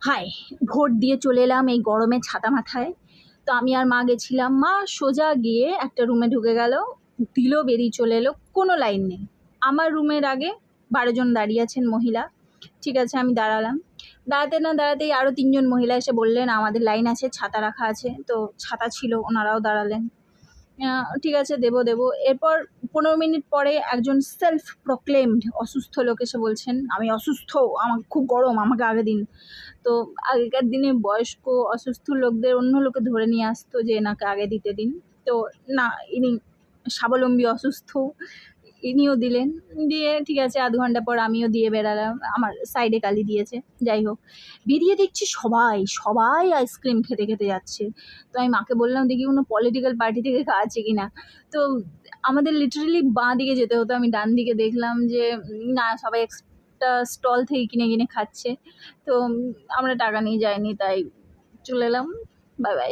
High, vote দিয়ে চলে এলাম এই গরমে ছাতা মাথায়। তো আমি আর মা গেছিলাম। মা সোজা গিয়ে একটা রুমে ঢুকে গেল, দিল, বেরিয়ে চলে এলো, কোনো লাইন নেই। আমার রুমের আগে 12 জন দাঁড়িয়ে আছেন মহিলা। ঠিক আছে, আমি দাঁড়ালাম। দাঁড়াতে না দাঁড়াতেই আরও 3 জন মহিলা এসে বললেন আমাদের লাইন আছে, ছাতা রাখা আছে। তো ছাতা ছিল, ওনারাও দাঁড়ালেন। ঠিক আছে, দেবো দেবো। এরপর 15 মিনিট পরে একজন সেলফ প্রক্লেমড অসুস্থ লোক এসে বলছেন আমি অসুস্থ, আমার খুব গরম, আমাকে আগে দিন। তো আগেকার দিনে বয়স্ক অসুস্থ লোকদের অন্য লোকে ধরে নিয়ে আসতো যে এনাকে আগে দিতে দিন। তো না, ইনি স্বাবলম্বী অসুস্থ, ইনিও দিলেন। দিয়ে ঠিক আছে, আধ ঘন্টা পর আমিও দিয়ে বেরালাম। আমার সাইডে কালি দিয়েছে, যাই হোক। বেরিয়ে দেখছি সবাই সবাই আইসক্রিম খেতে খেতে যাচ্ছে। তো আমি মাকে বললাম দেখি কোনো পলিটিক্যাল পার্টি থেকে আছে কিনা। তো আমাদের লিটারেলি বাঁ দিকে যেতে হতো, আমি ডান দিকে দেখলাম যে না, সবাই একটা স্টল থেকে কিনে কিনে খাচ্ছে। তো আমরা টাকা নিয়ে যাইনি, তাই চলে এলাম। Bye bye.